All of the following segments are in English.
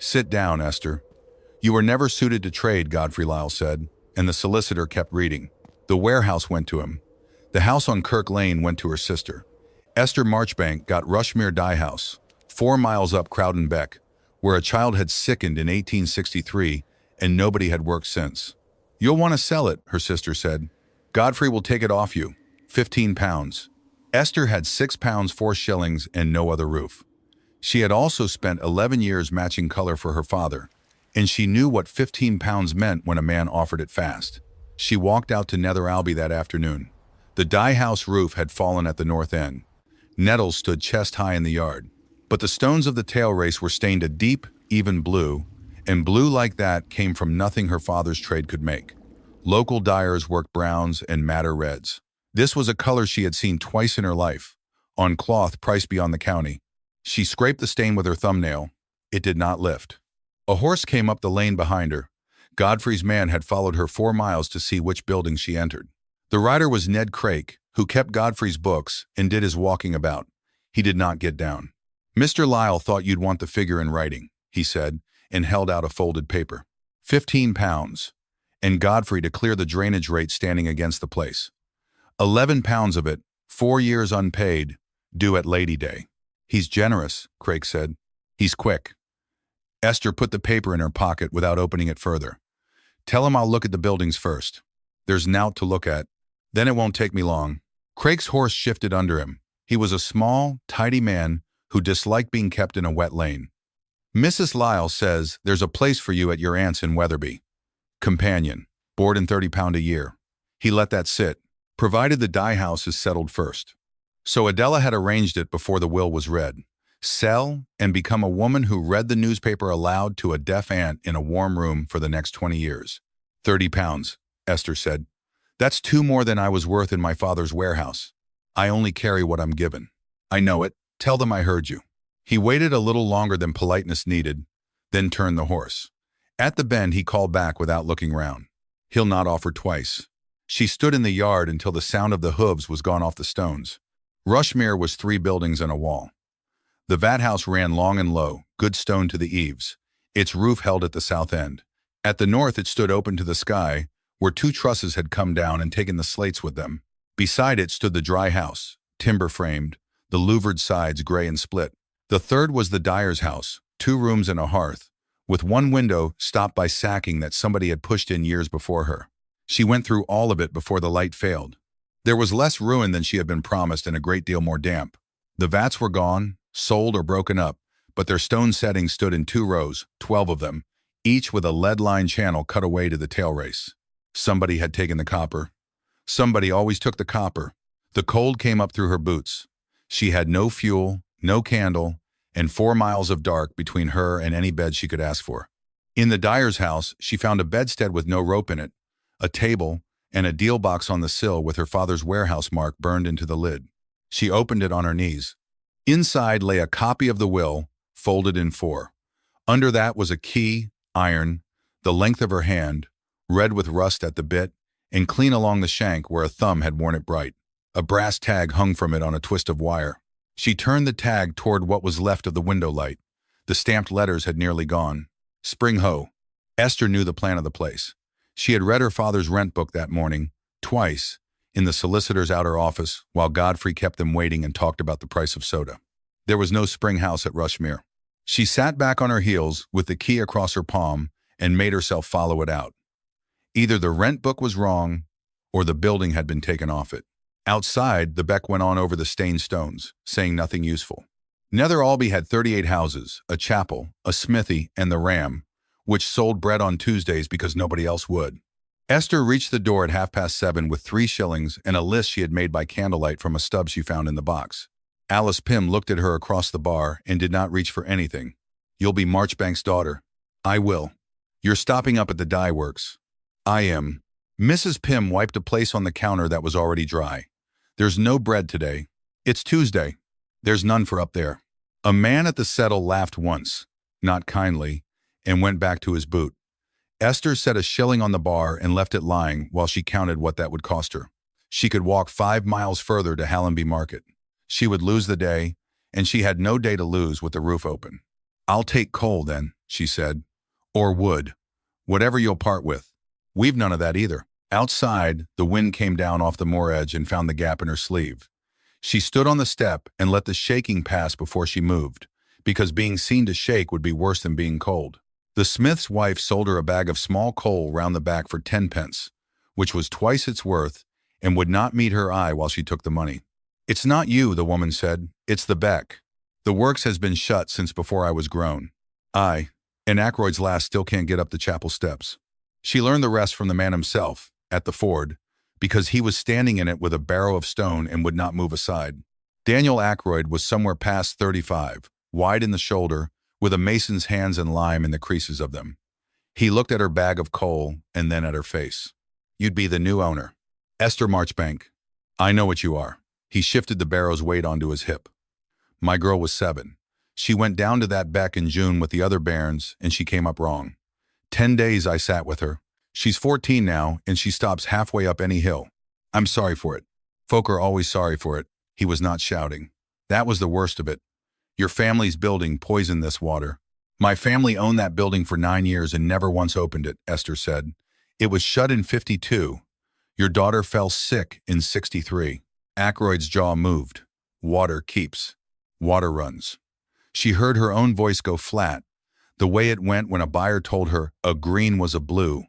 Sit down, Esther. You are never suited to trade, Godfrey Lyle said, and the solicitor kept reading. The warehouse went to him. The house on Kirk Lane went to her sister. Esther Marchbank got Rushmere Dyehouse, 4 miles up Crowden Beck, where a child had sickened in 1863 and nobody had worked since. You'll want to sell it, her sister said. Godfrey will take it off you. 15 pounds. Esther had 6 pounds 4 shillings and no other roof. She had also spent 11 years matching color for her father, and she knew what 15 pounds meant when a man offered it fast. She walked out to Nether Alby that afternoon. The dye-house roof had fallen at the north end. Nettles stood chest-high in the yard, but the stones of the tail race were stained a deep, even blue, and blue like that came from nothing her father's trade could make. Local dyers worked browns and madder reds. This was a color she had seen twice in her life, on cloth priced beyond the county. She scraped the stain with her thumbnail. It did not lift. A horse came up the lane behind her. Godfrey's man had followed her 4 miles to see which building she entered. The rider was Ned Craik, who kept Godfrey's books and did his walking about. He did not get down. Mr. Lyle thought you'd want the figure in writing, he said, and held out a folded paper. 15 pounds. And Godfrey to clear the drainage rate standing against the place. 11 pounds of it, 4 years unpaid, due at Lady Day. He's generous, Craik said. He's quick. Esther put the paper in her pocket without opening it further. Tell him I'll look at the buildings first. There's nought to look at. Then it won't take me long. Craik's horse shifted under him. He was a small, tidy man who disliked being kept in a wet lane. Mrs. Lyle says there's a place for you at your aunt's in Wetherby. Companion, board and £30 a year. He let that sit, provided the dye house is settled first. So Adela had arranged it before the will was read. Sell and become a woman who read the newspaper aloud to a deaf aunt in a warm room for the next 20 years. 30 pounds, Esther said. That's 2 more than I was worth in my father's warehouse. I only carry what I'm given. I know it. Tell them I heard you. He waited a little longer than politeness needed, then turned the horse. At the bend, he called back without looking round. He'll not offer twice. She stood in the yard until the sound of the hooves was gone off the stones. Rushmere was 3 buildings and a wall. The vat house ran long and low, good stone to the eaves. Its roof held at the south end. At the north it stood open to the sky, where 2 trusses had come down and taken the slates with them. Beside it stood the dry house, timber-framed, the louvered sides gray and split. The third was the dyer's house, 2 rooms and a hearth, with 1 window stopped by sacking that somebody had pushed in years before her. She went through all of it before the light failed. There was less ruin than she had been promised and a great deal more damp. The vats were gone, sold or broken up, but their stone settings stood in 2 rows, 12 of them, each with a lead-lined channel cut away to the tail race. Somebody had taken the copper. Somebody always took the copper. The cold came up through her boots. She had no fuel, no candle, and 4 miles of dark between her and any bed she could ask for. In the dyer's house, she found a bedstead with no rope in it, a table, and a deal box on the sill with her father's warehouse mark burned into the lid. She opened it on her knees. Inside lay a copy of the will, folded in 4. Under that was a key, iron, the length of her hand, red with rust at the bit, and clean along the shank where a thumb had worn it bright. A brass tag hung from it on a twist of wire. She turned the tag toward what was left of the window light. The stamped letters had nearly gone. Spring Ho. Esther knew the plan of the place. She had read her father's rent book that morning, twice, in the solicitor's outer office, while Godfrey kept them waiting and talked about the price of soda. There was no spring house at Rushmere. She sat back on her heels with the key across her palm and made herself follow it out. Either the rent book was wrong, or the building had been taken off it. Outside, the Beck went on over the stained stones, saying nothing useful. Nether Alby had 38 houses, a chapel, a smithy, and the Ram, which sold bread on Tuesdays because nobody else would. Esther reached the door at 7:30 with 3 shillings and a list she had made by candlelight from a stub she found in the box. Alice Pym looked at her across the bar and did not reach for anything. You'll be Marchbank's daughter. I will. You're stopping up at the dye works. I am. Mrs. Pym wiped a place on the counter that was already dry. There's no bread today. It's Tuesday. There's none for up there. A man at the settle laughed once, not kindly, and went back to his boot. Esther set a shilling on the bar and left it lying while she counted what that would cost her. She could walk 5 miles further to Hallenby Market. She would lose the day, and she had no day to lose with the roof open. I'll take coal then. she said. Or wood. Whatever you'll part with. We've none of that either. Outside, the wind came down off the moor edge and found the gap in her sleeve. She stood on the step and let the shaking pass before she moved, because being seen to shake would be worse than being cold. The smith's wife sold her a bag of small coal round the back for 10 pence, which was twice its worth, and would not meet her eye while she took the money. It's not you, the woman said. It's the Beck. The works has been shut since before I was grown. I, and Ackroyd's lass still can't get up the chapel steps. She learned the rest from the man himself, at the ford, because he was standing in it with a barrow of stone and would not move aside. Daniel Ackroyd was somewhere past 35, wide in the shoulder, with a mason's hands and lime in the creases of them. He looked at her bag of coal and then at her face. You'd be the new owner. Esther Marchbank. I know what you are. He shifted the barrow's weight onto his hip. My girl was 7. She went down to that beck in June with the other bairns, and she came up wrong. 10 days I sat with her. She's 14 now, and she stops halfway up any hill. I'm sorry for it. Folk are always sorry for it. He was not shouting. That was the worst of it. Your family's building poisoned this water. My family owned that building for 9 years and never once opened it, Esther said. It was shut in 52. Your daughter fell sick in 63. Ackroyd's jaw moved. Water keeps. Water runs. She heard her own voice go flat, the way it went when a buyer told her a green was a blue.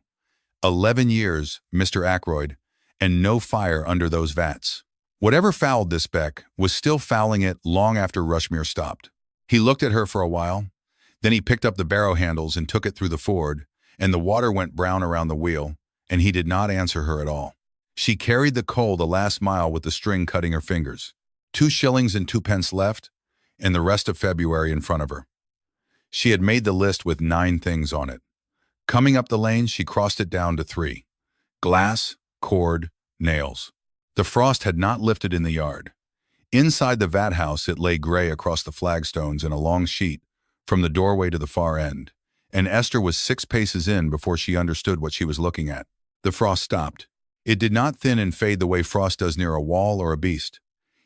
11 years, Mr. Ackroyd, and no fire under those vats. Whatever fouled this Beck was still fouling it long after Rushmere stopped. He looked at her for a while, then he picked up the barrow handles and took it through the ford, and the water went brown around the wheel, and he did not answer her at all. She carried the coal the last mile with the string cutting her fingers. 2 shillings and 2 pence left, and the rest of February in front of her. She had made the list with 9 things on it. Coming up the lane, she crossed it down to 3. Glass, cord, nails. The frost had not lifted in the yard. Inside the vat house, it lay gray across the flagstones in a long sheet from the doorway to the far end, and Esther was 6 paces in before she understood what she was looking at. The frost stopped. It did not thin and fade the way frost does near a wall or a beast.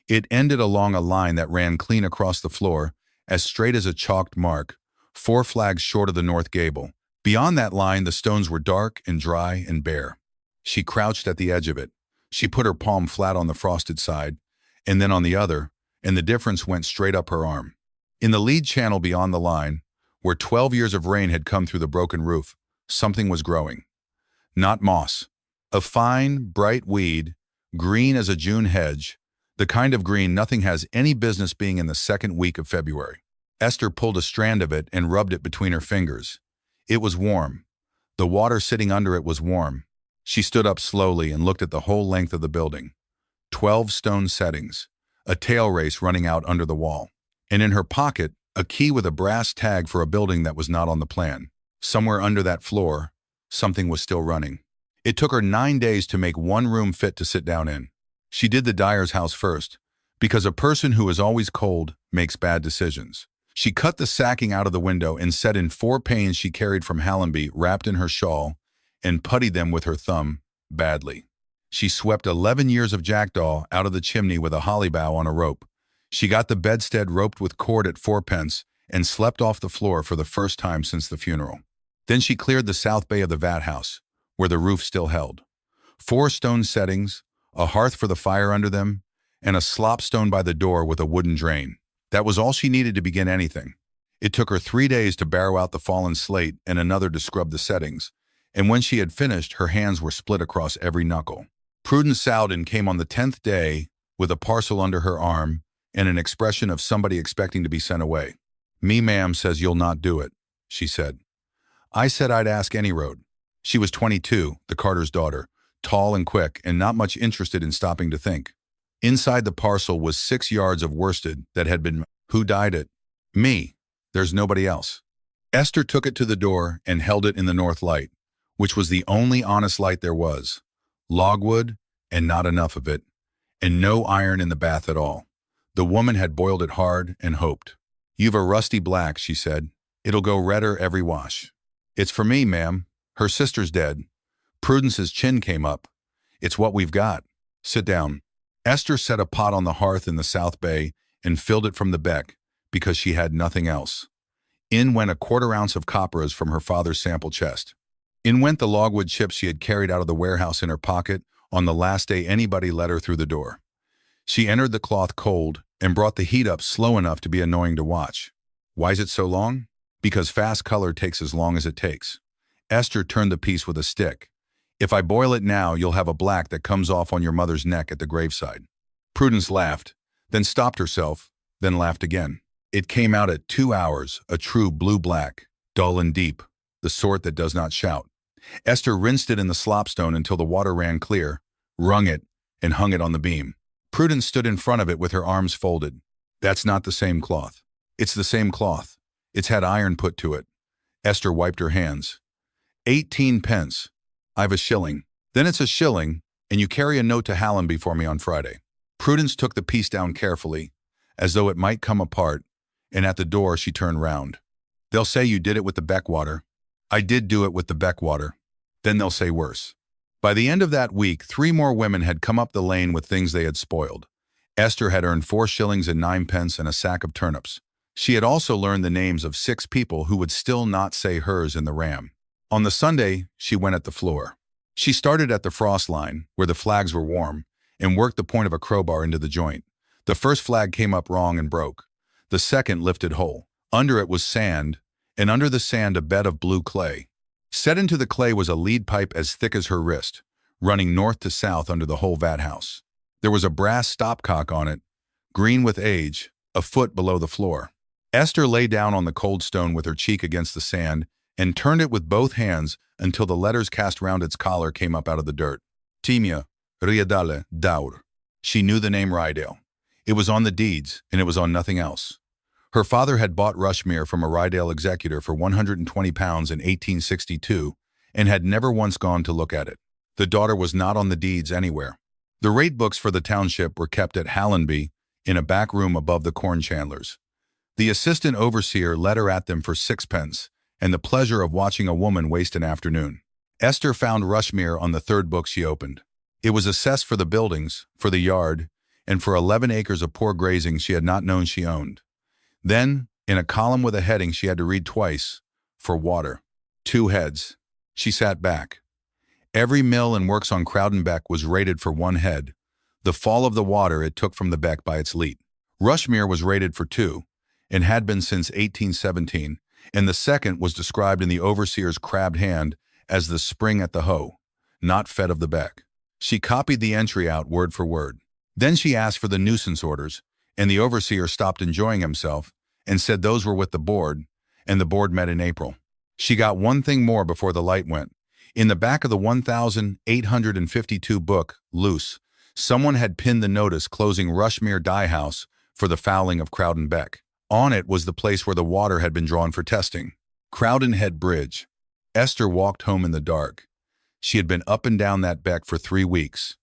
It ended along a line that ran clean across the floor, as straight as a chalked mark, 4 flags short of the north gable. Beyond that line, the stones were dark and dry and bare. She crouched at the edge of it. She put her palm flat on the frosted side, and then on the other, and the difference went straight up her arm. In the lead channel beyond the line, where 12 years of rain had come through the broken roof, something was growing. Not moss. A fine, bright weed, green as a June hedge, the kind of green nothing has any business being in the second week of February. Esther pulled a strand of it and rubbed it between her fingers. It was warm. The water sitting under it was warm. She stood up slowly and looked at the whole length of the building. 12 stone settings, a tail race running out under the wall. And in her pocket, a key with a brass tag for a building that was not on the plan. Somewhere under that floor, something was still running. It took her 9 days to make one room fit to sit down in. She did the dyer's house first, because a person who is always cold makes bad decisions. She cut the sacking out of the window and set in 4 panes she carried from Hallenby wrapped in her shawl and puttied them with her thumb, badly. She swept 11 years of jackdaw out of the chimney with a holly bough on a rope. She got the bedstead roped with cord at 4 pence and slept off the floor for the first time since the funeral. Then she cleared the south bay of the vat house, where the roof still held. 4 stone settings, a hearth for the fire under them, and a slop stone by the door with a wooden drain. That was all she needed to begin anything. It took her 3 days to barrow out the fallen slate and another to scrub the settings, and when she had finished, her hands were split across every knuckle. Prudence Sowden came on the 10th day with a parcel under her arm and an expression of somebody expecting to be sent away. "Me, ma'am, says you'll not do it," she said. I said I'd ask any road. She was 22, the carter's daughter, tall and quick and not much interested in stopping to think. Inside the parcel was 6 yards of worsted that had been. Who dyed it? Me. There's nobody else. Esther took it to the door and held it in the north light, which was the only honest light there was. Logwood, and not enough of it, and no iron in the bath at all. The woman had boiled it hard and hoped. "You've a rusty black," she said. "It'll go redder every wash." "It's for me, ma'am. Her sister's dead." Prudence's chin came up. "It's what we've got. Sit down." Esther set a pot on the hearth in the south bay and filled it from the beck, because she had nothing else. In went a quarter-ounce of copperas from her father's sample chest. In went the logwood chips she had carried out of the warehouse in her pocket on the last day anybody let her through the door. She entered the cloth cold and brought the heat up slow enough to be annoying to watch. Why is it so long? Because fast color takes as long as it takes. Esther turned the piece with a stick. If I boil it now, you'll have a black that comes off on your mother's neck at the graveside. Prudence laughed, then stopped herself, then laughed again. It came out at 2 hours, a true blue-black, dull and deep, the sort that does not shout. Esther rinsed it in the slopstone until the water ran clear, wrung it, and hung it on the beam. Prudence stood in front of it with her arms folded. That's not the same cloth. It's the same cloth. It's had iron put to it. Esther wiped her hands. 18 pence. I've a shilling. Then it's a shilling, and you carry a note to Hallenby for me on Friday. Prudence took the piece down carefully, as though it might come apart, and at the door she turned round. They'll say you did it with the Beckwater. I did do it with the Beckwater. Then they'll say worse. By the end of that week, 3 more women had come up the lane with things they had spoiled. Esther had earned 4 shillings and 9 pence and a sack of turnips. She had also learned the names of 6 people who would still not say hers in the ram. On the Sunday, she went at the floor. She started at the frost line, where the flags were warm, and worked the point of a crowbar into the joint. The first flag came up wrong and broke. The second lifted whole. Under it was sand, and under the sand a bed of blue clay. Set into the clay was a lead pipe as thick as her wrist, running north to south under the whole vat house. There was a brass stopcock on it, green with age, a foot below the floor. Esther lay down on the cold stone with her cheek against the sand and turned it with both hands until the letters cast round its collar came up out of the dirt. Timia, Riadale, Daur. She knew the name Rydale. It was on the deeds, and it was on nothing else. Her father had bought Rushmere from a Rydale executor for £120 in 1862 and had never once gone to look at it. The daughter was not on the deeds anywhere. The rate books for the township were kept at Hallenby in a back room above the corn chandlers. The assistant overseer let her at them for 6 pence, and the pleasure of watching a woman waste an afternoon. Esther found Rushmere on the 3rd book she opened. It was assessed for the buildings, for the yard, and for 11 acres of poor grazing she had not known she owned. Then, in a column with a heading she had to read twice, for water. 2 heads. She sat back. Every mill and works on Crowden Beck was rated for 1 head, the fall of the water it took from the beck by its leat. Rushmere was rated for 2, and had been since 1817, and the second was described in the overseer's crabbed hand as the spring at the hoe, not fed of the beck. She copied the entry out word for word. Then she asked for the nuisance orders, and the overseer stopped enjoying himself and said those were with the board, and the board met in April. She got one thing more before the light went. In the back of the 1852 book, loose, someone had pinned the notice closing Rushmere Dyehouse for the fouling of Crowden Beck. On it was the place where the water had been drawn for testing. Crowden Head Bridge. Esther walked home in the dark. She had been up and down that beck for 3 weeks.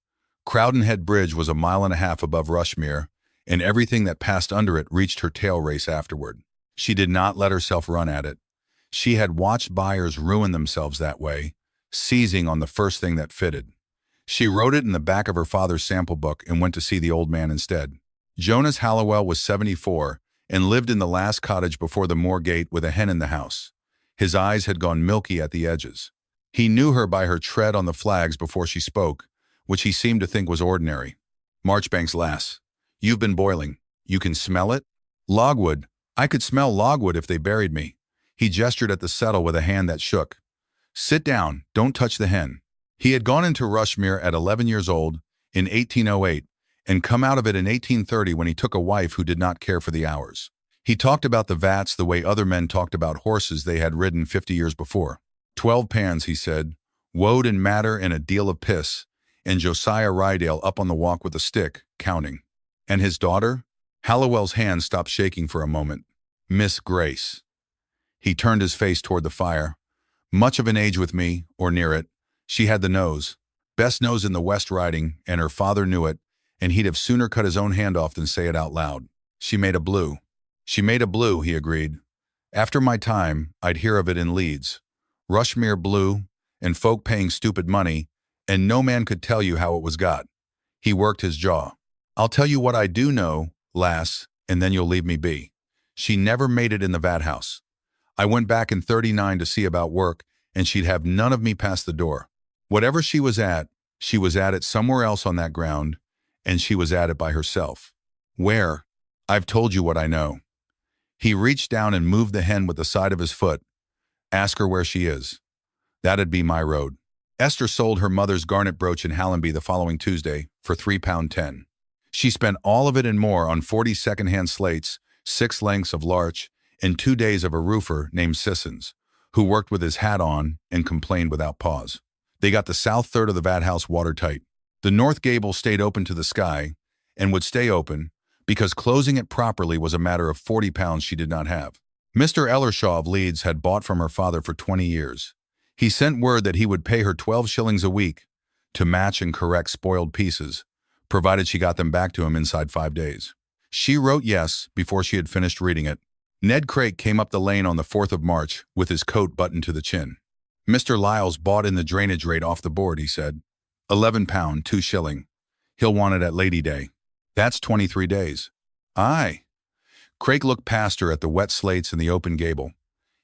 Crowden Head Bridge was 1.5 miles above Rushmere, and everything that passed under it reached her tail race afterward. She did not let herself run at it. She had watched buyers ruin themselves that way, seizing on the first thing that fitted. She wrote it in the back of her father's sample book and went to see the old man instead. Jonas Hallowell was 74 and lived in the last cottage before the moor gate with a hen in the house. His eyes had gone milky at the edges. He knew her by her tread on the flags before she spoke, which he seemed to think was ordinary. Marchbank's lass. You've been boiling. You can smell it? Logwood. I could smell logwood if they buried me. He gestured at the settle with a hand that shook. Sit down. Don't touch the hen. He had gone into Rushmere at 11 years old in 1808 and come out of it in 1830 when he took a wife who did not care for the hours. He talked about the vats the way other men talked about horses they had ridden 50 years before. 12 pans, he said, woad and matter and a deal of piss, and Josiah Rydale up on the walk with a stick, counting. And his daughter? Hallowell's hand stopped shaking for a moment. Miss Grace. He turned his face toward the fire. Much of an age with me, or near it. She had the nose. Best nose in the West Riding, and her father knew it, and he'd have sooner cut his own hand off than say it out loud. She made a blue. She made a blue, he agreed. After my time, I'd hear of it in Leeds. Rushmere blue, and folk paying stupid money, and no man could tell you how it was got. He worked his jaw. I'll tell you what I do know, lass, and then you'll leave me be. She never made it in the vat house. I went back in 39 to see about work, and she'd have none of me pass the door. Whatever she was at it somewhere else on that ground, and she was at it by herself. Where? I've told you what I know. He reached down and moved the hen with the side of his foot. Ask her where she is. That'd be my road. Esther sold her mother's garnet brooch in Hallenby the following Tuesday for £3.10. She spent all of it and more on 40 second-hand slates, 6 lengths of larch, and 2 days of a roofer named Sissons, who worked with his hat on and complained without pause. They got the south third of the vat house watertight. The north gable stayed open to the sky and would stay open because closing it properly was a matter of £40 she did not have. Mr. Ellershaw of Leeds had bought from her father for 20 years. He sent word that he would pay her 12 shillings a week to match and correct spoiled pieces, provided she got them back to him inside 5 days. She wrote yes before she had finished reading it. Ned Craik came up the lane on the 4th of March with his coat buttoned to the chin. Mr. Lyles bought in the drainage rate off the board, he said. £11, 2 shilling. He'll want it at Lady Day. That's 23 days. Aye. Craik looked past her at the wet slates and the open gable.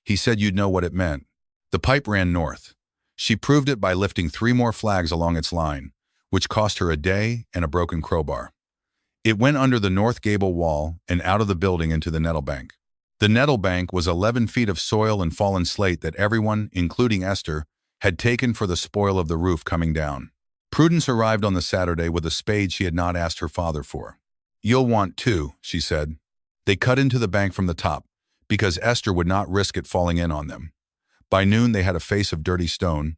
He said you'd know what it meant. The pipe ran north. She proved it by lifting 3 more flags along its line, which cost her a day and a broken crowbar. It went under the north gable wall and out of the building into the nettlebank. The nettlebank was 11 feet of soil and fallen slate that everyone, including Esther, had taken for the spoil of the roof coming down. Prudence arrived on the Saturday with a spade she had not asked her father for. You'll want 2, she said. They cut into the bank from the top, because Esther would not risk it falling in on them. By noon they had a face of dirty stone.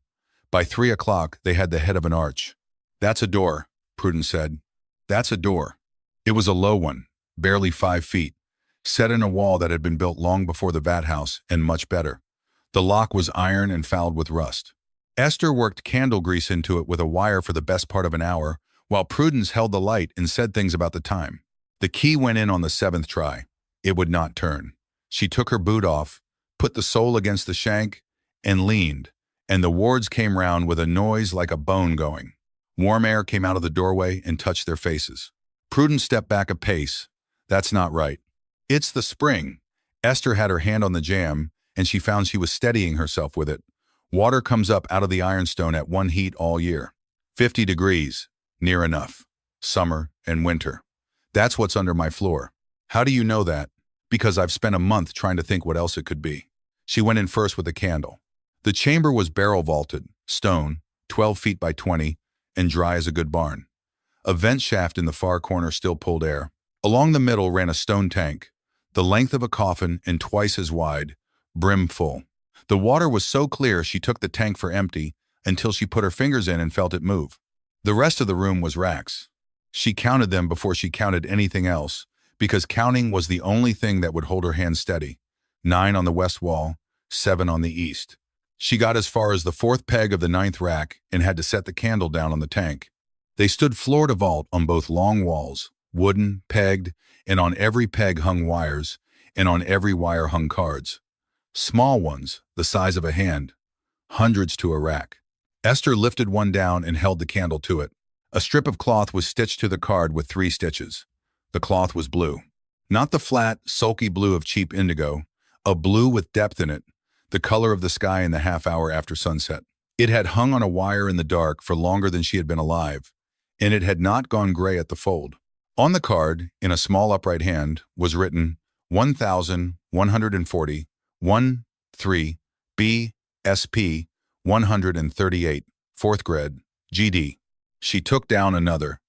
By 3 o'clock they had the head of an arch. That's a door, Prudence said. That's a door. It was a low one, barely 5 feet, set in a wall that had been built long before the vat house, and much better. The lock was iron and fouled with rust. Esther worked candle grease into it with a wire for the best part of an hour, while Prudence held the light and said things about the time. The key went in on the 7th try. It would not turn. She took her boot off, put the sole against the shank, and leaned, and the wards came round with a noise like a bone going. Warm air came out of the doorway and touched their faces. Prudence stepped back a pace. That's not right. It's the spring. Esther had her hand on the jamb, and she found she was steadying herself with it. Water comes up out of the ironstone at one heat all year. 50 degrees, near enough. Summer and winter. That's what's under my floor. How do you know that? Because I've spent a month trying to think what else it could be. She went in first with a candle. The chamber was barrel vaulted, stone, 12 feet by 20, and dry as a good barn. A vent shaft in the far corner still pulled air. Along the middle ran a stone tank, the length of a coffin and twice as wide, brim full. The water was so clear she took the tank for empty until she put her fingers in and felt it move. The rest of the room was racks. She counted them before she counted anything else, because counting was the only thing that would hold her hand steady. 9 on the west wall, 7 on the east. She got as far as the 4th peg of the 9th rack and had to set the candle down on the tank. They stood floor to vault on both long walls, wooden, pegged, and on every peg hung wires, and on every wire hung cards. Small ones, the size of a hand, hundreds to a rack. Esther lifted one down and held the candle to it. A strip of cloth was stitched to the card with 3 stitches. The cloth was blue. Not the flat, sulky blue of cheap indigo, a blue with depth in it, the color of the sky in the half hour after sunset. It had hung on a wire in the dark for longer than she had been alive, and it had not gone gray at the fold. On the card, in a small upright hand, was written 1140 13 B SP 138 4th grade GD. She took down another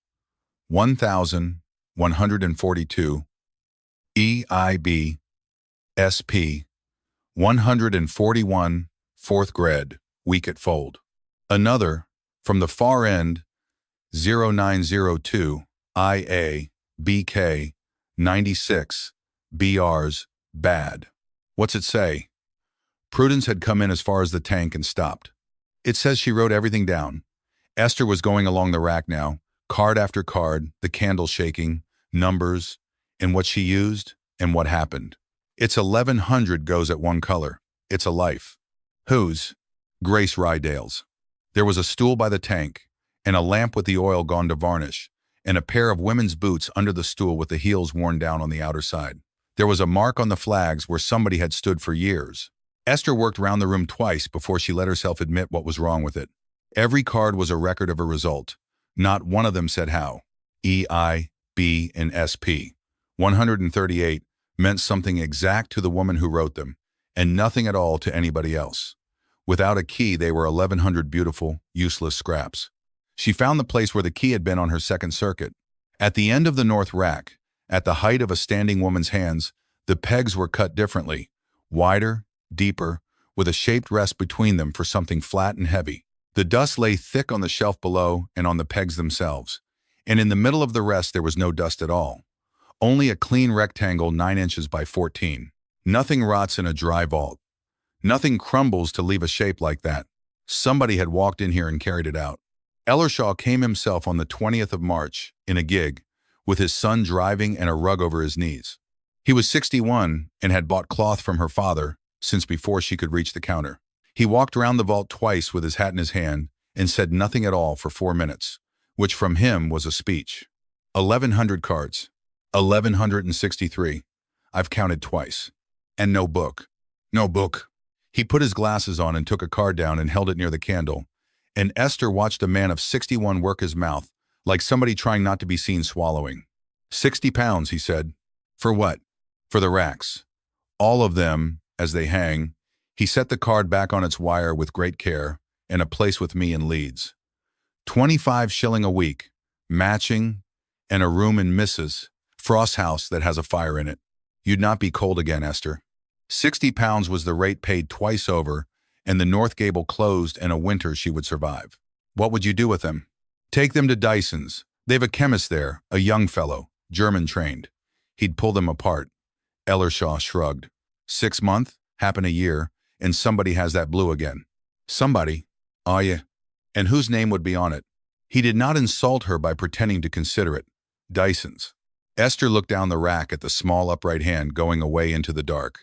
1142 EIB SP 141 4th grade week at fold. Another from the far end 0902 IA BK 96 BR's bad. What's it say? Prudence had come in as far as the tank and stopped. It says she wrote everything down. Esther was going along the rack now, card after card, the candle shaking, numbers, and what she used, and what happened. It's 1100 goes at one color. It's a life. Whose? Grace Rydale's. There was a stool by the tank, and a lamp with the oil gone to varnish, and a pair of women's boots under the stool with the heels worn down on the outer side. There was a mark on the flags where somebody had stood for years. Esther worked round the room twice before she let herself admit what was wrong with it. Every card was a record of a result. Not one of them said how. E, I, B, and SP. 138 meant something exact to the woman who wrote them, and nothing at all to anybody else. Without a key, they were 1,100 beautiful, useless scraps. She found the place where the key had been on her second circuit. At the end of the north rack, at the height of a standing woman's hands, the pegs were cut differently, wider, deeper, with a shaped rest between them for something flat and heavy. The dust lay thick on the shelf below and on the pegs themselves, and in the middle of the rest there was no dust at all. Only a clean rectangle 9 inches by 14. Nothing rots in a dry vault. Nothing crumbles to leave a shape like that. Somebody had walked in here and carried it out. Ellershaw came himself on the 20th of March, in a gig, with his son driving and a rug over his knees. He was 61 and had bought cloth from her father since before she could reach the counter. He walked round the vault twice with his hat in his hand and said nothing at all for 4 minutes, which from him was a speech. 1,100 cards. 1,163. I've counted twice. And no book. No book. He put his glasses on and took a card down and held it near the candle, and Esther watched a man of 61 work his mouth, like somebody trying not to be seen swallowing. £60, he said. For what? For the racks. All of them, as they hang. He set the card back on its wire with great care, and a place with me in Leeds. 25 shilling a week, matching, and a room in Mrs. Frost's house that has a fire in it. You'd not be cold again, Esther. £60 was the rate paid twice over, and the north gable closed in a winter she would survive. What would you do with them? Take them to Dyson's. They've a chemist there, a young fellow, German-trained. He'd pull them apart. Ellershaw shrugged. 6 months, happen a year, and somebody has that blue again. Somebody? Oh, yeah. And whose name would be on it? He did not insult her by pretending to consider it. Dyson's. Esther looked down the rack at the small upright hand going away into the dark.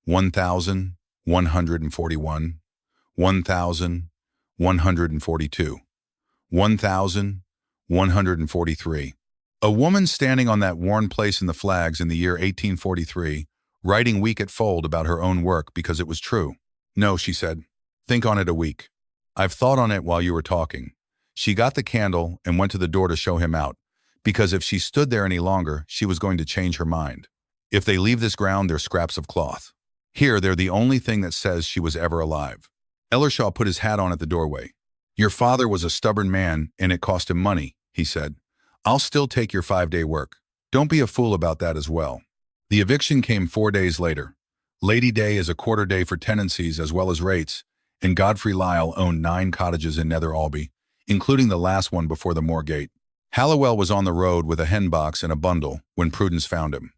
1,141. 1,142. 1,143. A woman standing on that worn place in the flags in the year 1843, writing week at fold about her own work because it was true. No, she said. Think on it a week. I've thought on it while you were talking. She got the candle and went to the door to show him out, because if she stood there any longer, she was going to change her mind. If they leave this ground, they're scraps of cloth. Here, they're the only thing that says she was ever alive. Ellershaw put his hat on at the doorway. Your father was a stubborn man, and it cost him money, he said. I'll still take your 5-day work. Don't be a fool about that as well. The eviction came 4 days later. Lady Day is a quarter day for tenancies as well as rates, and Godfrey Lyle owned 9 cottages in Nether Alby, including the last one before the Moorgate. Halliwell was on the road with a hen box and a bundle when Prudence found him.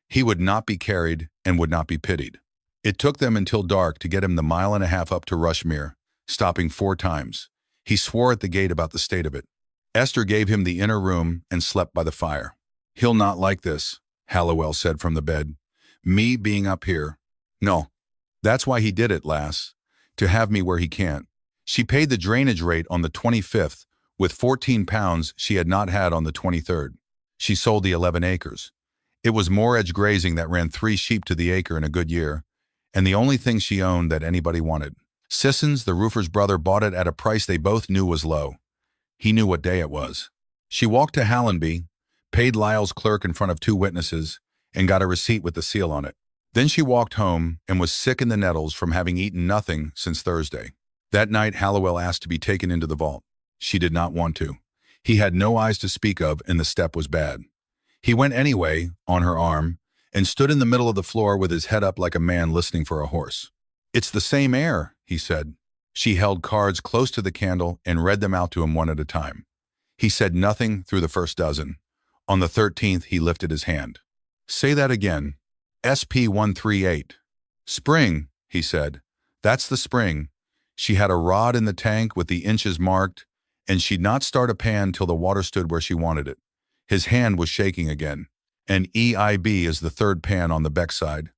He would not be carried and would not be pitied. It took them until dark to get him the 1.5 miles up to Rushmere, stopping 4 times. He swore at the gate about the state of it. Esther gave him the inner room and slept by the fire. He'll not like this, Halliwell said from the bed. Me being up here. No. That's why he did it, lass. To have me where he can't. She paid the drainage rate on the 25th, with £14 she had not had on the 23rd. She sold the 11 acres. It was moor-edge grazing that ran 3 sheep to the acre in a good year, and the only thing she owned that anybody wanted. Sissons, the roofer's brother, bought it at a price they both knew was low. He knew what day it was. She walked to Hallenby, paid Lyle's clerk in front of 2 witnesses, and got a receipt with the seal on it. Then she walked home and was sick in the nettles from having eaten nothing since Thursday. That night, Halliwell asked to be taken into the vault. She did not want to. He had no eyes to speak of, and the step was bad. He went anyway, on her arm, and stood in the middle of the floor with his head up like a man listening for a horse. It's the same air, he said. She held cards close to the candle and read them out to him one at a time. He said nothing through the first dozen. On the 13th, he lifted his hand. Say that again. SP-138. Spring, he said. That's the spring. She had a rod in the tank with the inches marked, and she'd not start a pan till the water stood where she wanted it. His hand was shaking again. And EIB is the 3rd pan on the Beck side.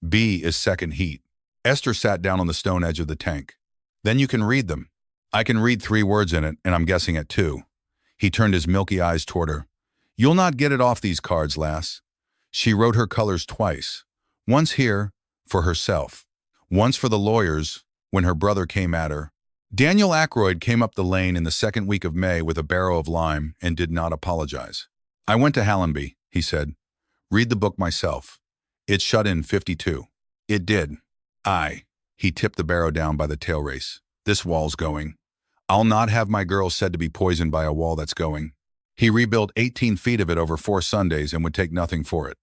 B is second heat. Esther sat down on the stone edge of the tank. Then you can read them. I can read 3 words in it, and I'm guessing at 2. He turned his milky eyes toward her. You'll not get it off these cards, lass. She wrote her colors twice. Once here, for herself. Once for the lawyers, when her brother came at her. Daniel Aykroyd came up the lane in the second week of May with a barrow of lime and did not apologize. "I went to Hallenby," he said. "Read the book myself. It shut in 52. It did. Aye." He tipped the barrow down by the tail race. "This wall's going. I'll not have my girl said to be poisoned by a wall that's going." He rebuilt 18 feet of it over 4 Sundays and would take nothing for it.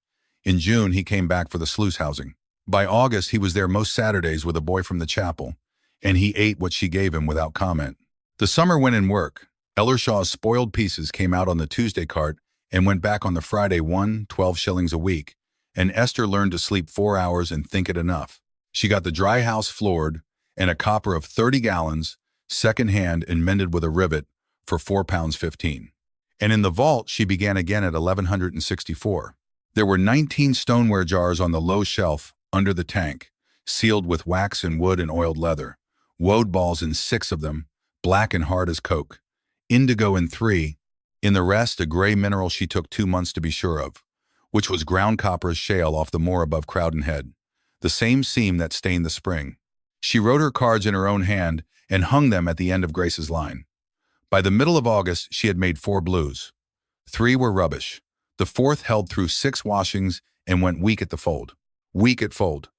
In June, he came back for the sluice housing. By August, he was there most Saturdays with a boy from the chapel, and he ate what she gave him without comment. The summer went in work. Ellershaw's spoiled pieces came out on the Tuesday cart and went back on the Friday 12 shillings a week, and Esther learned to sleep 4 hours and think it enough. She got the dry house floored and a copper of 30 gallons, second-hand and mended with a rivet, for £4.15. And in the vault, she began again at 1164. There were 19 stoneware jars on the low shelf under the tank, sealed with wax and wood and oiled leather, woad balls in 6 of them, black and hard as coke, indigo in 3, in the rest a gray mineral she took 2 months to be sure of, which was ground copper as shale off the moor above Crowden Head, the same seam that stained the spring. She wrote her cards in her own hand and hung them at the end of Grace's line. By the middle of August, she had made 4 blues. 3 were rubbish. The 4th held through 6 washings and went weak at the fold. Weak at fold.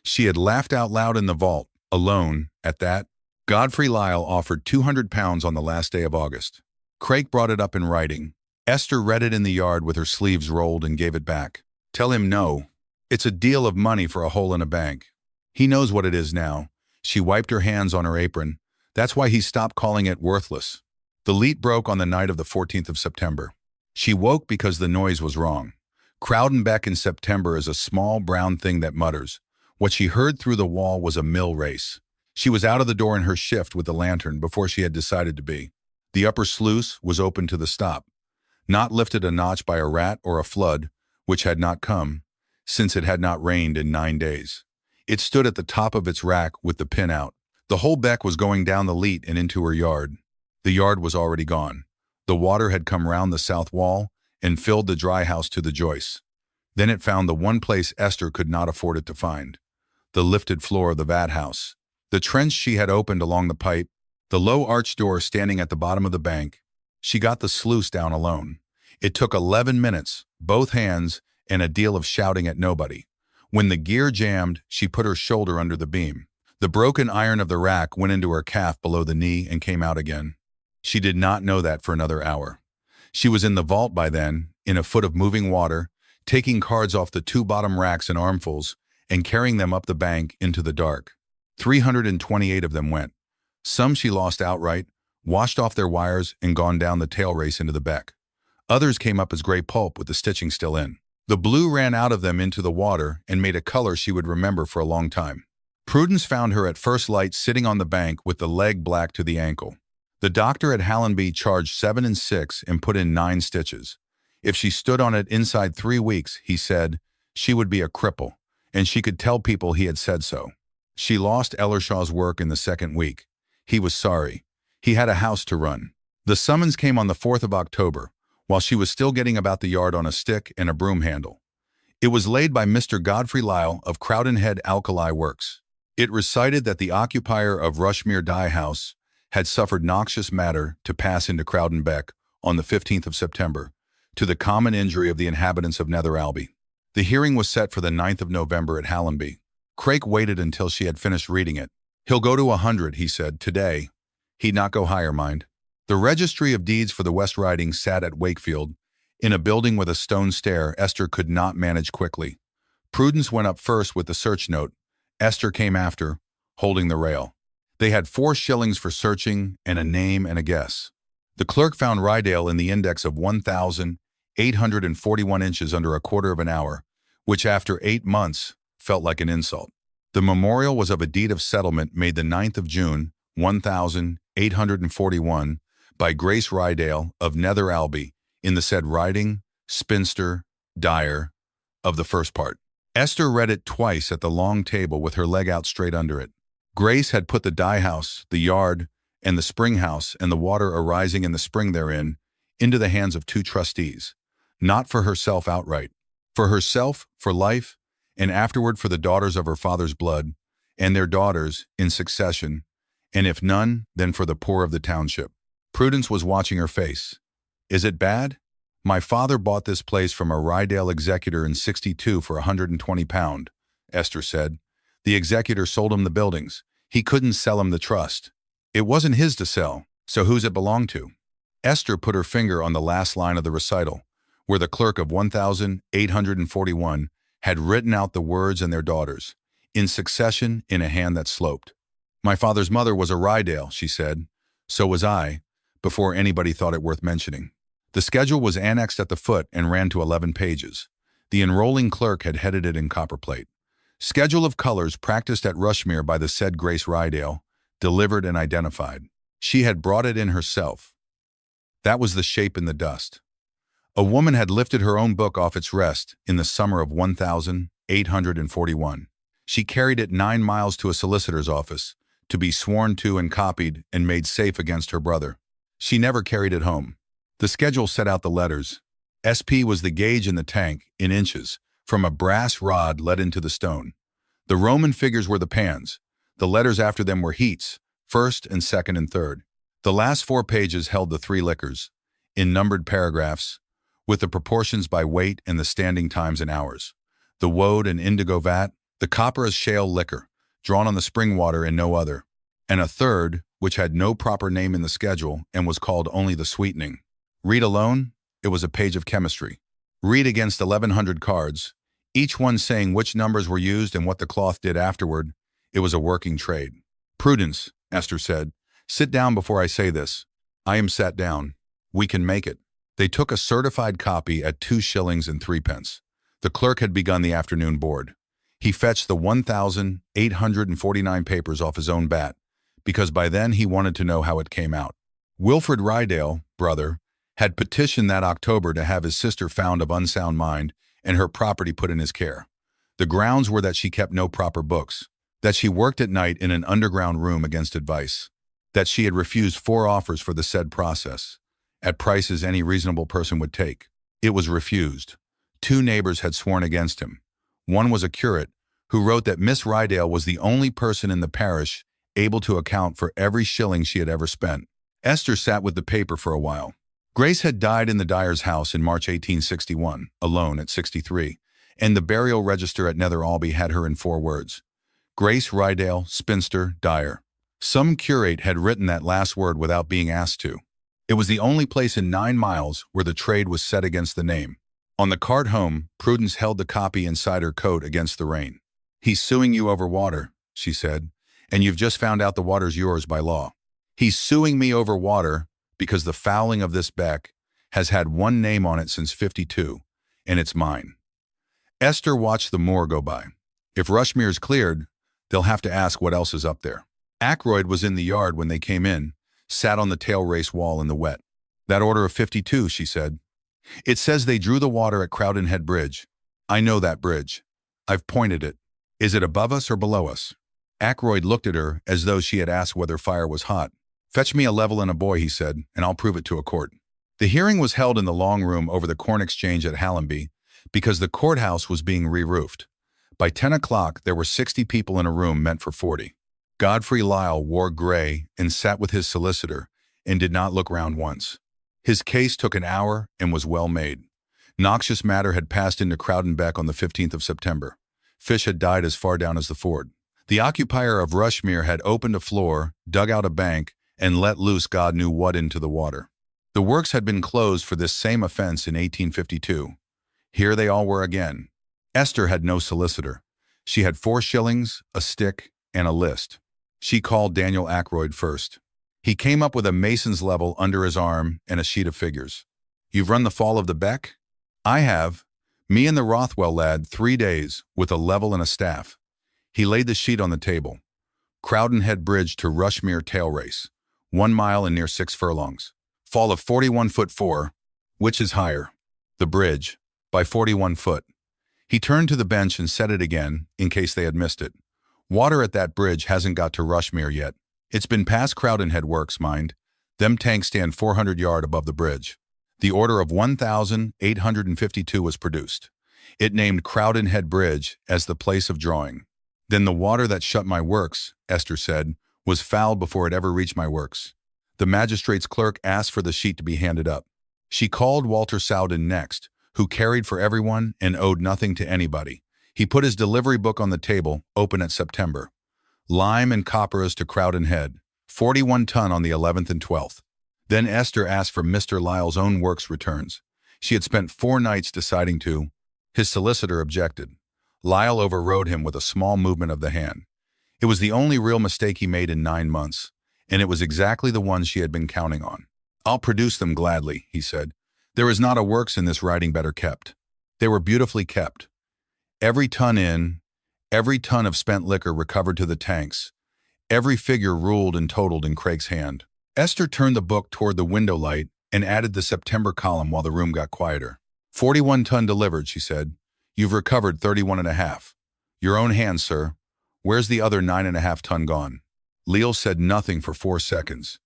She had laughed out loud in the vault, alone, at that. Godfrey Lyle offered £200 on the last day of August. Craik brought it up in writing. Esther read it in the yard with her sleeves rolled and gave it back. "Tell him no. It's a deal of money for a hole in a bank. He knows what it is now." She wiped her hands on her apron. "That's why he stopped calling it worthless." The leet broke on the night of the 14th of September. She woke because the noise was wrong. Crowden Beck in September is a small brown thing that mutters. What she heard through the wall was a mill race. She was out of the door in her shift with the lantern before she had decided to be. The upper sluice was open to the stop, not lifted a notch by a rat or a flood, which had not come, since it had not rained in 9 days. It stood at the top of its rack with the pin out. The whole beck was going down the leet and into her yard. The yard was already gone. The water had come round the south wall and filled the dry house to the joists. Then it found the one place Esther could not afford it to find: the lifted floor of the vat house. The trench she had opened along the pipe, the low arched door standing at the bottom of the bank. She got the sluice down alone. It took 11 minutes, both hands, and a deal of shouting at nobody. When the gear jammed, she put her shoulder under the beam. The broken iron of the rack went into her calf below the knee and came out again. She did not know that for another hour. She was in the vault by then, in a foot of moving water, taking cards off the 2 bottom racks in armfuls and carrying them up the bank into the dark. 328 of them went. Some she lost outright, washed off their wires and gone down the tail race into the beck. Others came up as gray pulp with the stitching still in. The blue ran out of them into the water and made a color she would remember for a long time. Prudence found her at first light sitting on the bank with the leg black to the ankle. The doctor at Hallenby charged 7 and 6 and put in 9 stitches. If she stood on it inside 3 weeks, he said, she would be a cripple, and she could tell people he had said so. She lost Ellershaw's work in the 2nd week. He was sorry. He had a house to run. The summons came on the 4th of October, while she was still getting about the yard on a stick and a broom handle. It was laid by Mr. Godfrey Lyle of Crowden Head Alkali Works. It recited that the occupier of Rushmere Dyehouse had suffered noxious matter to pass into Crowden Beck on the 15th of September, to the common injury of the inhabitants of Nether Alby. The hearing was set for the 9th of November at Hallenby. Craik waited until she had finished reading it. "He'll go to 100, he said, today. He'd not go higher, mind." The registry of deeds for the West Riding sat at Wakefield. In a building with a stone stair Esther could not manage quickly. Prudence went up first with the search note. Esther came after, holding the rail. They had 4 shillings for searching and a name and a guess. The clerk found Rydale in the index of 1,841 inches under a quarter of an hour, which after 8 months felt like an insult. The memorial was of a deed of settlement made the 9th of June, 1,841, by Grace Rydale of Nether Alby, in the said riding, spinster, dyer, of the first part. Esther read it twice at the long table with her leg out straight under it. Grace had put the dye house, the yard, and the spring house and the water arising in the spring therein into the hands of 2 trustees, not for herself outright, for herself, for life, and afterward for the daughters of her father's blood, and their daughters, in succession, and if none, then for the poor of the township. Prudence was watching her face. Is it bad? My father bought this place from a Rydale executor in '62 for £120, Esther said. The executor sold him the buildings. He couldn't sell him the trust. It wasn't his to sell, so who's it belong to? Esther put her finger on the last line of the recital, where the clerk of 1,841 had written out the words and their daughters, in succession in a hand that sloped. My father's mother was a Rydale, she said. So was I, before anybody thought it worth mentioning. The schedule was annexed at the foot and ran to 11 pages. The enrolling clerk had headed it in copperplate. Schedule of colors practiced at Rushmere by the said Grace Rydale, delivered and identified. She had brought it in herself. That was the shape in the dust. A woman had lifted her own book off its rest in the summer of 1,841. She carried it 9 miles to a solicitor's office, to be sworn to and copied and made safe against her brother. She never carried it home. The schedule set out the letters. SP was the gauge in the tank, in inches, from a brass rod let into the stone. The Roman figures were the pans. The letters after them were heats, first and second and third. The last 4 pages held the 3 liquors, in numbered paragraphs, with the proportions by weight and the standing times in hours. The woad and indigo vat, the copper as shale liquor, drawn on the spring water and no other, and a third, which had no proper name in the schedule and was called only the sweetening. Read alone, it was a page of chemistry. Read against 1,100 cards, each one saying which numbers were used and what the cloth did afterward. It was a working trade. Prudence, Esther said. Sit down before I say this. I am sat down. We can make it. They took a certified copy at 2 shillings and 3 pence. The clerk had begun the afternoon board. He fetched the 1,849 papers off his own bat, because by then he wanted to know how it came out. Wilfred Rydale, brother, had petitioned that October to have his sister found of unsound mind and her property put in his care. The grounds were that she kept no proper books, that she worked at night in an underground room against advice, that she had refused 4 offers for the said process, at prices any reasonable person would take. It was refused. 2 neighbors had sworn against him. One was a curate, who wrote that Miss Rydale was the only person in the parish able to account for every shilling she had ever spent. Esther sat with the paper for a while. Grace had died in the dyer's house in March 1861, alone at 63, and the burial register at Nether Alby had her in 4 words. Grace Rydale, spinster, dyer. Some curate had written that last word without being asked to. It was the only place in 9 miles where the trade was set against the name. On the cart home, Prudence held the copy inside her coat against the rain. He's suing you over water, she said, and you've just found out the water's yours by law. He's suing me over water because the fouling of this Beck has had 1 name on it since '52, and it's mine. Esther watched the moor go by. If Rushmere's cleared, they'll have to ask what else is up there. Ackroyd was in the yard when they came in, sat on the tail race wall in the wet. That order of 52, she said. It says they drew the water at Crowden Head Bridge. I know that bridge. I've pointed it. Is it above us or below us? Ackroyd looked at her as though she had asked whether fire was hot. Fetch me a level and a buoy, he said, and I'll prove it to a court. The hearing was held in the long room over the Corn Exchange at Hallamby because the courthouse was being re-roofed. By 10 o'clock, there were 60 people in a room meant for 40. Godfrey Lyle wore gray and sat with his solicitor and did not look round once. His case took an hour and was well made. Noxious matter had passed into Crowden Beck on the 15th of September. Fish had died as far down as the ford. The occupier of Rushmere had opened a floor, dug out a bank, and let loose God knew what into the water. The works had been closed for this same offense in 1852. Here they all were again. Esther had no solicitor. She had 4 shillings, a stick, and a list. She called Daniel Ackroyd first. He came up with a mason's level under his arm and a sheet of figures. You've run the fall of the Beck? I have. Me and the Rothwell lad, 3 days, with a level and a staff. He laid the sheet on the table. Crowden Head Bridge to Rushmere tail race. 1 mile and near 6 furlongs. Fall of 41 foot 4. Which is higher? The bridge, by 41 foot. He turned to the bench and said it again, in case they had missed it. Water at that bridge hasn't got to Rushmere yet. It's been past Crowden Head Works, mind. Them tanks stand 400 yard above the bridge. The order of 1,852 was produced. It named Crowden Head Bridge as the place of drawing. Then the water that shut my works, Esther said, was fouled before it ever reached my works. The magistrate's clerk asked for the sheet to be handed up. She called Walter Sowden next, who carried for everyone and owed nothing to anybody. He put his delivery book on the table, open at September. Lime and copperas to Crowden Head, 41 ton on the 11th and 12th. Then Esther asked for Mr. Lyle's own works returns. She had spent 4 nights deciding to. His solicitor objected. Lyle overrode him with a small movement of the hand. It was the only real mistake he made in 9 months, and it was exactly the one she had been counting on. I'll produce them gladly, he said. There is not a works in this writing better kept. They were beautifully kept. Every ton of spent liquor recovered to the tanks, every figure ruled and totaled in Craig's hand. Esther turned the book toward the window light and added the September column while the room got quieter. 41 ton delivered, she said. You've recovered 31.5. Your own hand, sir. Where's the other 9.5 ton gone? Leal said nothing for 4 seconds.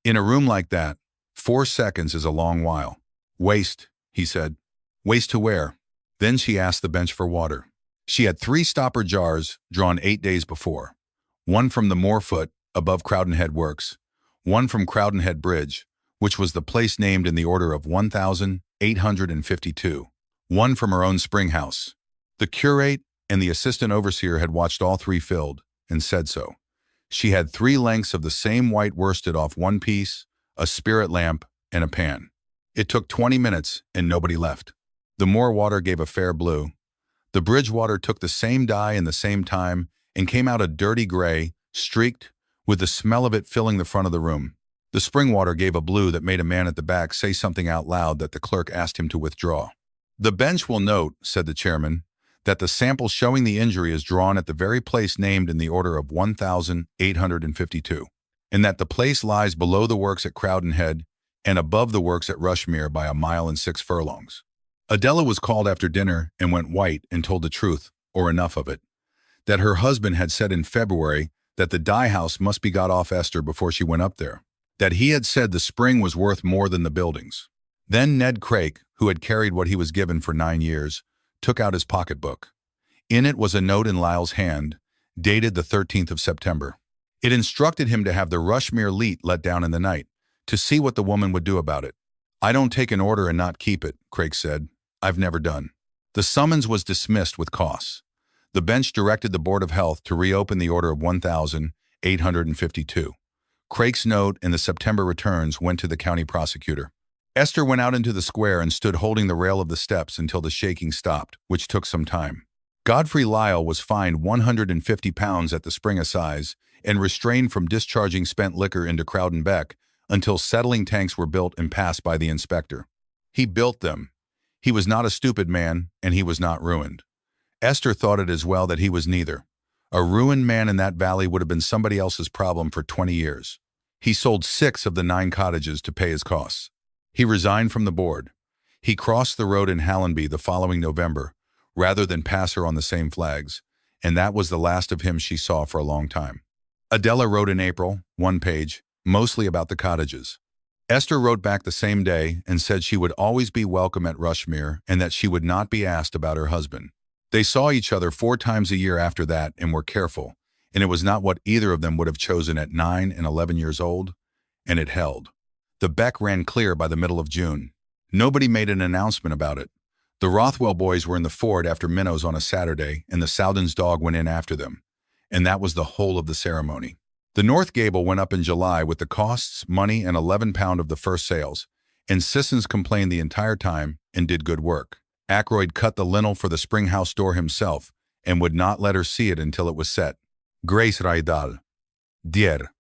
In a room like that, 4 seconds is a long while. Waste, he said. Waste to where? Then she asked the bench for water. She had 3 stopper jars drawn 8 days before. One from the Moorfoot, above Crowden Head Works. One from Crowden Head Bridge, which was the place named in the order of 1,852. One from her own spring house. The curate and the assistant overseer had watched all 3 filled, and said so. She had 3 lengths of the same white worsted off one piece, a spirit lamp, and a pan. It took 20 minutes, and nobody left. The Moor water gave a fair blue. The bridge water took the same dye in the same time, and came out a dirty gray, streaked, with the smell of it filling the front of the room. The spring water gave a blue that made a man at the back say something out loud that the clerk asked him to withdraw. The bench will note, said the chairman, that the sample showing the injury is drawn at the very place named in the order of 1,852, and that the place lies below the works at Crowden Head and above the works at Rushmere by 1 mile and 6 furlongs. Adela was called after dinner and went white and told the truth, or enough of it, that her husband had said in February that the dye house must be got off Esther before she went up there, that he had said the spring was worth more than the buildings. Then Ned Craik, who had carried what he was given for 9 years, took out his pocketbook. In it was a note in Lyle's hand, dated the 13th of September. It instructed him to have the Rushmere leat let down in the night, to see what the woman would do about it. I don't take an order and not keep it, Craik said. I've never done. The summons was dismissed with costs. The bench directed the Board of Health to reopen the order of 1,852. Craik's note and the September returns went to the county prosecutor. Esther went out into the square and stood holding the rail of the steps until the shaking stopped, which took some time. Godfrey Lyle was fined £150 at the spring assize and restrained from discharging spent liquor into Crowden Beck until settling tanks were built and passed by the inspector. He built them. He was not a stupid man, and he was not ruined. Esther thought it as well that he was neither. A ruined man in that valley would have been somebody else's problem for 20 years. He sold 6 of the 9 cottages to pay his costs. He resigned from the board. He crossed the road in Hallenby the following November, rather than pass her on the same flags, and that was the last of him she saw for a long time. Adela wrote in April, 1 page, mostly about the cottages. Esther wrote back the same day and said she would always be welcome at Rushmere and that she would not be asked about her husband. They saw each other 4 times a year after that and were careful, and it was not what either of them would have chosen at 9 and 11 years old, and it held. The beck ran clear by the middle of June. Nobody made an announcement about it. The Rothwell boys were in the ford after minnows on a Saturday, and the Sowdens' dog went in after them, and that was the whole of the ceremony. The north gable went up in July with the costs, money, and £11 of the first sales, and Sissons complained the entire time and did good work. Ackroyd cut the lintel for the spring house door himself and would not let her see it until it was set. Grace Rydal. Dier.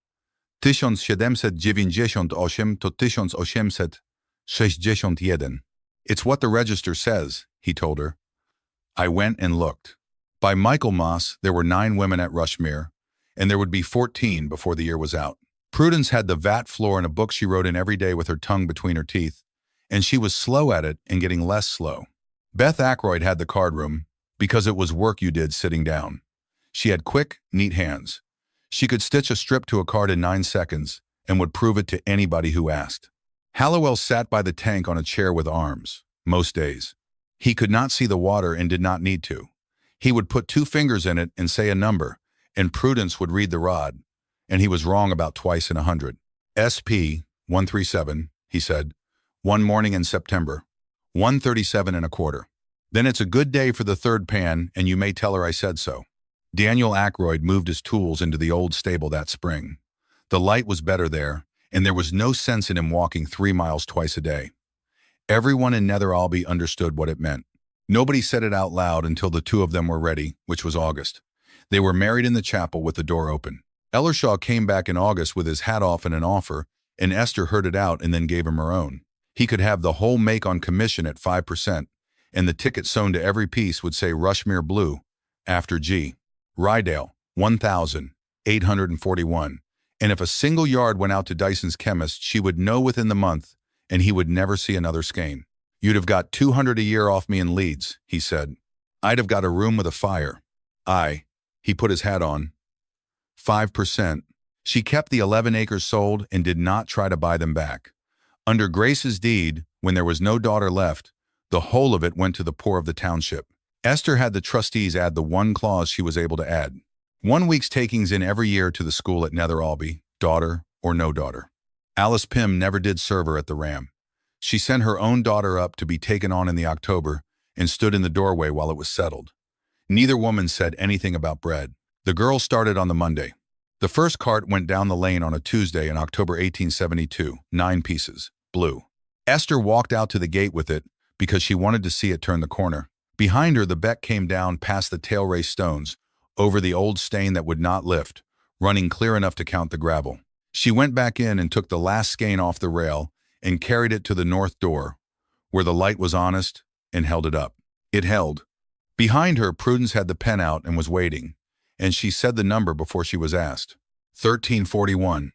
1798 to 1861. It's what the register says, he told her. I went and looked. By Michaelmas, there were 9 women at Rushmere, and there would be 14 before the year was out. Prudence had the vat floor and a book she wrote in every day with her tongue between her teeth, and she was slow at it and getting less slow. Beth Ackroyd had the card room, because it was work you did sitting down. She had quick, neat hands. She could stitch a strip to a card in 9 seconds and would prove it to anybody who asked. Halliwell sat by the tank on a chair with arms, most days. He could not see the water and did not need to. He would put 2 fingers in it and say a number, and Prudence would read the rod, and he was wrong about twice in 100. SP 137, he said, one morning in September, 137 and a quarter. Then it's a good day for the third pan, and you may tell her I said so. Daniel Ackroyd moved his tools into the old stable that spring. The light was better there, and there was no sense in him walking 3 miles twice a day. Everyone in Nether Alby understood what it meant. Nobody said it out loud until the two of them were ready, which was August. They were married in the chapel with the door open. Ellershaw came back in August with his hat off and an offer, and Esther heard it out and then gave him her own. He could have the whole make on commission at 5%, and the ticket sewn to every piece would say Rushmere Blue, after G. Rydale, 1,841. And if a single yard went out to Dyson's chemist, she would know within the month, and he would never see another skein. You'd have got 200 a year off me in Leeds, he said. I'd have got a room with a fire. He put his hat on. 5%. She kept the 11 acres sold and did not try to buy them back. Under Grace's deed, when there was no daughter left, the whole of it went to the poor of the township. Esther had the trustees add the one clause she was able to add. 1 week's takings in every year to the school at Nether Alby, daughter or no daughter. Alice Pym never did serve her at the Ram. She sent her own daughter up to be taken on in the October and stood in the doorway while it was settled. Neither woman said anything about bread. The girl started on the Monday. The first cart went down the lane on a Tuesday in October 1872, 9 pieces, blue. Esther walked out to the gate with it because she wanted to see it turn the corner. Behind her, the Beck came down past the tail race stones, over the old stain that would not lift, running clear enough to count the gravel. She went back in and took the last skein off the rail and carried it to the north door, where the light was honest, and held it up. It held. Behind her, Prudence had the pen out and was waiting, and she said the number before she was asked. 1341.